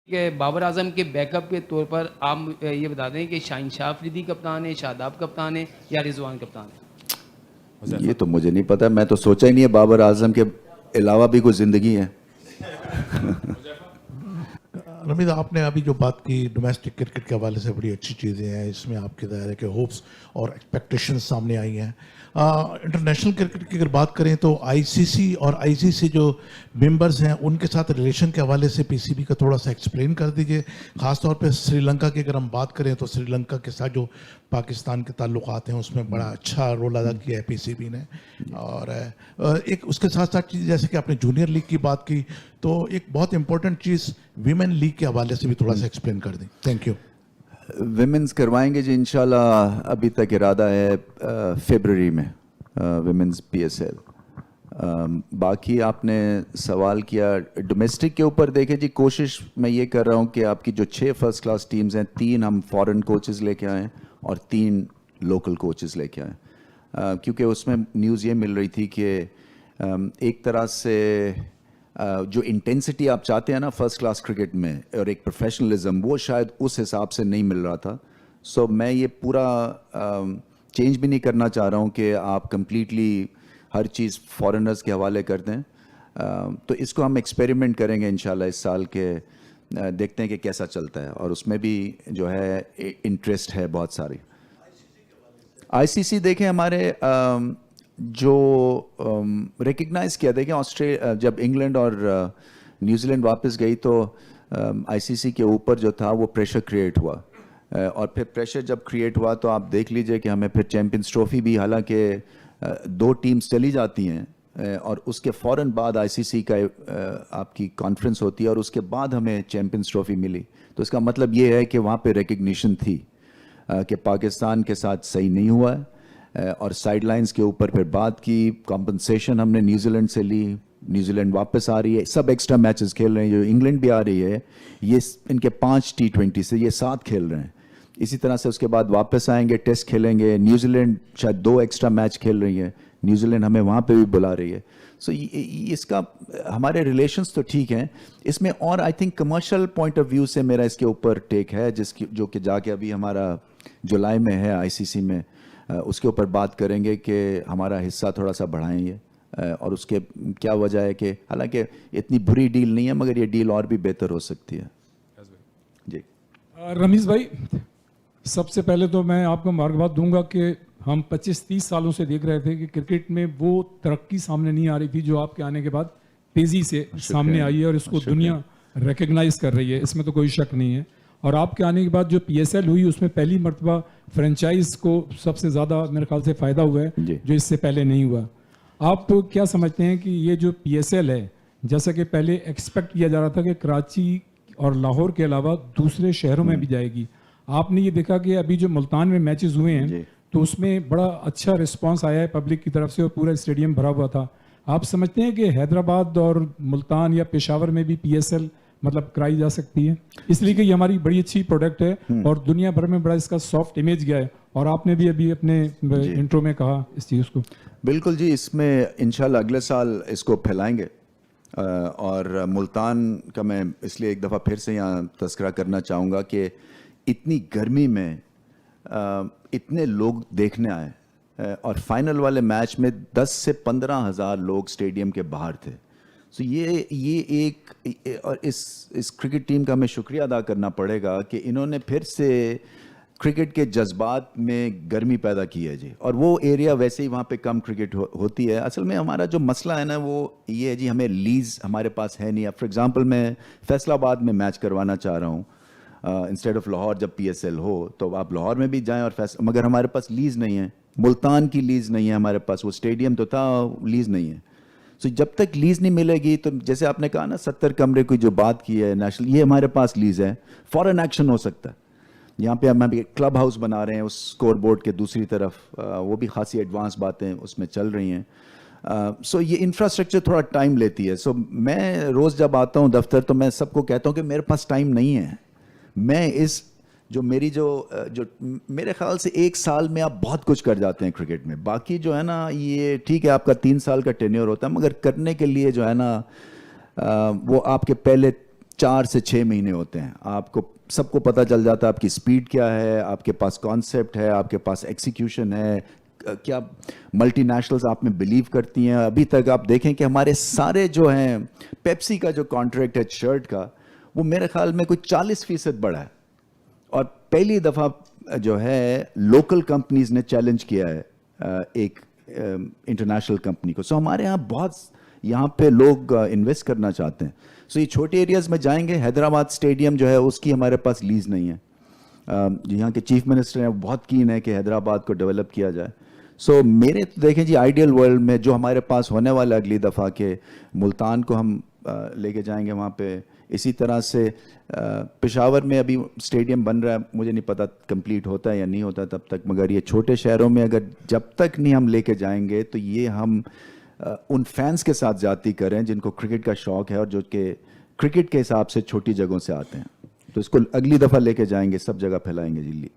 کہ بابر اعظم کے back up کے طور پر آپ یہ بتا دیں کہ شاہین شاہ افریدی کپتان ہے، شاداب کپتان ہے یا رضوان کپتان ہے؟ یہ تو مجھے نہیں پتا، میں تو سوچا ہی نہیں ہے بابر اعظم کے علاوہ بھی کوئی زندگی ہے. رمیز، آپ نے ابھی جو بات کی ڈومیسٹک کرکٹ کے حوالے سے بڑی اچھی چیزیں ہیں، اس میں آپ کے ظاہر ہے کہ ہوپس اور ایکسپیکٹیشن سامنے آئی ہیں. انٹرنیشنل کرکٹ کی اگر بات کریں تو آئی سی سی اور آئی سی سی جو ممبرز ہیں ان کے ساتھ ریلیشن کے حوالے سے پی سی بی کا تھوڑا سا ایکسپلین کر دیجئے. خاص طور پہ سری لنکا کی اگر ہم بات کریں تو سری لنکا کے ساتھ جو پاکستان کے تعلقات ہیں اس میں بڑا اچھا رول ادا کیا ہے پی سی بی نے. اور ایک اس کے ساتھ ساتھ چیز جیسے کہ آپ نے جونیئر لیگ کی بات کی تو ایک بہت امپورٹنٹ چیز ویمن لیگ کے حوالے سے بھی تھوڑا سا ایکسپلین کر دیں. Thank you. ویمنز کروائیں گے جی انشاءاللہ. ابھی تک ارادہ ہے فیبرری میں ویمنز پی ایس ایل. باقی آپ نے سوال کیا ڈومیسٹک کے اوپر. دیکھیں جی، کوشش میں یہ کر رہا ہوں کہ آپ کی جو 6 فرسٹ کلاس ٹیمز ہیں، 3 ہم فارن کوچز لے کے آئیں اور 3 لوکل کوچز لے کے آئیں. کیونکہ اس میں نیوز یہ مل رہی تھی کہ ایک طرح سے جو انٹینسٹی آپ چاہتے ہیں نا فرسٹ کلاس کرکٹ میں اور ایک پروفیشنلزم، وہ شاید اس حساب سے نہیں مل رہا تھا. سو میں یہ پورا چینج بھی نہیں کرنا چاہ رہا ہوں کہ آپ کمپلیٹلی ہر چیز فارنرز کے حوالے کر دیں. تو اس کو ہم ایکسپیریمنٹ کریں گے انشاءاللہ اس سال کے، دیکھتے ہیں کہ کیسا چلتا ہے. اور اس میں بھی جو ہے انٹرسٹ ہے بہت ساری. آئی سی سی دیکھیں ہمارے جو ریکگنائز کیا. دیکھیں جب انگلینڈ اور نیوزی لینڈ واپس گئی تو آئی سی سی کے اوپر جو تھا وہ پریشر کریٹ ہوا. اور پھر پریشر جب کریٹ ہوا تو آپ دیکھ لیجئے کہ ہمیں پھر چیمپئنز ٹرافی بھی، حالانکہ 2 ٹیمز چلی جاتی ہیں اور اس کے فوراً بعد آئی سی سی کا آپ کی کانفرنس ہوتی ہے اور اس کے بعد ہمیں چیمپئنز ٹرافی ملی. تو اس کا مطلب یہ ہے کہ وہاں پہ ریکگنیشن تھی کہ پاکستان کے ساتھ صحیح نہیں ہوا ہے. اور سائیڈ لائنز کے اوپر پھر بات کی. کمپنسیشن ہم نے نیوزی لینڈ سے لی. نیوزی لینڈ واپس آ رہی ہے، سب ایکسٹرا میچز کھیل رہے ہیں. جو انگلینڈ بھی آ رہی ہے، یہ ان کے 5 T20 سے یہ 7 کھیل رہے ہیں. اسی طرح سے اس کے بعد واپس آئیں گے، ٹیسٹ کھیلیں گے. نیوزی لینڈ شاید 2 ایکسٹرا میچ کھیل رہی ہے. نیوزی لینڈ ہمیں وہاں پہ بھی بلا رہی ہے. سو اس کا ہمارے ریلیشنز تو ٹھیک ہیں. اس میں اور I think commercial point of view سے میرا اس کے اوپر ٹیک ہے، جو کہ جا کے ابھی ہمارا جولائی میں ہے آئی سی سی میں. اس کے اوپر بات کریں گے کہ ہمارا حصہ تھوڑا سا بڑھائیں گے اور اس کے کیا وجہ ہے کہ حالانکہ اتنی بری ڈیل نہیں ہے مگر یہ ڈیل اور بھی بہتر ہو سکتی ہے. جی رمیز بھائی، سب سے پہلے تو میں آپ کو مبارکباد دوں گا کہ ہم 25-30 سالوں سے دیکھ رہے تھے کہ کرکٹ میں وہ ترقی سامنے نہیں آ رہی تھی جو آپ کے آنے کے بعد تیزی سے سامنے آئی ہے اور اس کو دنیا ریکگنائز کر رہی ہے. اس میں تو کوئی شک نہیں ہے. اور آپ کے آنے کے بعد جو پی ایس ایل ہوئی اس میں پہلی مرتبہ فرنچائز کو سب سے زیادہ میرے خیال سے فائدہ ہوا ہے جو اس سے پہلے نہیں ہوا. آپ کیا سمجھتے ہیں کہ یہ جو پی ایس ایل ہے، جیسا کہ پہلے ایکسپیکٹ کیا جا رہا تھا کہ کراچی اور لاہور کے علاوہ دوسرے شہروں میں بھی جائے گی، آپ نے یہ دیکھا کہ ابھی جو ملتان میں میچز ہوئے ہیں تو اس میں بڑا اچھا رسپانس آیا ہے پبلک کی طرف سے اور پورا اسٹیڈیم بھرا ہوا تھا. آپ سمجھتے ہیں کہ حیدرآباد اور ملتان یا پشاور میں بھی پی ایس ایل مطلب کرائی جا سکتی ہے؟ اس لیے کہ یہ ہماری بڑی اچھی پروڈکٹ ہے اور دنیا بھر میں بڑا اس کا سافٹ امیج گیا ہے اور آپ نے بھی ابھی اپنے انٹرو میں کہا اس چیز کو. بالکل جی. اس میں انشاءاللہ اگلے سال اس کو پھیلائیں گے. اور ملتان کا میں اس لیے ایک دفعہ پھر سے یہاں تذکرہ کرنا چاہوں گا کہ اتنی گرمی میں اتنے لوگ دیکھنے آئے اور فائنل والے میچ میں 10 سے 15 ہزار لوگ اسٹیڈیم کے باہر تھے. سو یہ ایک اور اس کرکٹ ٹیم کا ہمیں شکریہ ادا کرنا پڑے گا کہ انہوں نے پھر سے کرکٹ کے جذبات میں گرمی پیدا کی ہے جی. اور وہ ایریا ویسے ہی وہاں پہ کم کرکٹ ہوتی ہے. اصل میں ہمارا جو مسئلہ ہے نا وہ یہ ہے جی، ہمیں لیز ہمارے پاس ہے نہیں. اب فار ایگزامپل میں فیصل آباد میں میچ کروانا چاہ رہا ہوں انسٹیڈ آف لاہور. جب پی ایس ایل ہو تو آپ لاہور میں بھی جائیں اور مگر ہمارے پاس لیز نہیں ہے. ملتان کی لیز نہیں ہے ہمارے پاس. وہ اسٹیڈیم تو تھا، لیز نہیں ہے. سو جب تک لیز نہیں ملے گی تو جیسے آپ نے کہا نا 70 کمرے کی جو بات کی ہے نیشنل، یہ ہمارے پاس لیز ہے. فورن ایکشن ہو سکتا ہے. یہاں پہ ہم ابھی کلب ہاؤس بنا رہے ہیں اس اسکور بورڈ کے دوسری طرف، وہ بھی خاصی ایڈوانس باتیں اس میں چل رہی ہیں. سو یہ انفراسٹرکچر تھوڑا ٹائم لیتی ہے. سو میں روز جب آتا ہوں دفتر تو میں سب کو کہتا ہوں کہ میرے پاس ٹائم نہیں ہے. میں جو میرے خیال سے 1 سال میں آپ بہت کچھ کر جاتے ہیں کرکٹ میں. باقی جو ہے نا یہ ٹھیک ہے آپ کا 3 سال کا ٹینیور ہوتا ہے مگر کرنے کے لیے جو ہے نا وہ آپ کے پہلے 4 سے 6 مہینے ہوتے ہیں. آپ کو سب کو پتہ چل جاتا ہے آپ کی سپیڈ کیا ہے, آپ کے پاس کانسیپٹ ہے, آپ کے پاس ایکسیکیوشن ہے, کیا ملٹی نیشنلز آپ میں بلیو کرتی ہیں. ابھی تک آپ دیکھیں کہ ہمارے سارے جو ہیں, پیپسی کا جو کانٹریکٹ ہے شرٹ کا, وہ میرے خیال میں کوئی 40% بڑھا ہے. اور پہلی دفعہ جو ہے لوکل کمپنیز نے چیلنج کیا ہے ایک انٹرنیشنل کمپنی کو. سو ہمارے یہاں بہت یہاں پہ لوگ انویسٹ کرنا چاہتے ہیں. سو یہ چھوٹے ایریاز میں جائیں گے. حیدرآباد اسٹیڈیم جو ہے اس کی ہمارے پاس لیز نہیں ہے. یہاں کے چیف منسٹر ہیں, وہ بہت کین ہے کہ حیدرآباد کو ڈیولپ کیا جائے. سو میرے تو دیکھیں جی آئیڈیل ورلڈ میں جو ہمارے پاس ہونے والا اگلی دفعہ کہ ملتان کو ہم لے کے جائیں گے وہاں پہ. اسی طرح سے پشاور میں ابھی اسٹیڈیم بن رہا ہے, مجھے نہیں پتہ کمپلیٹ ہوتا ہے یا نہیں ہوتا تب تک, مگر یہ چھوٹے شہروں میں اگر جب تک نہیں ہم لے کے جائیں گے تو یہ ہم ان فینس کے ساتھ زیادتی کریں جن کو کرکٹ کا شوق ہے اور جو کہ کرکٹ کے حساب سے چھوٹی جگہوں سے آتے ہیں. تو اس کو اگلی دفعہ لے کے جائیں گے, سب جگہ پھیلائیں گے. جی.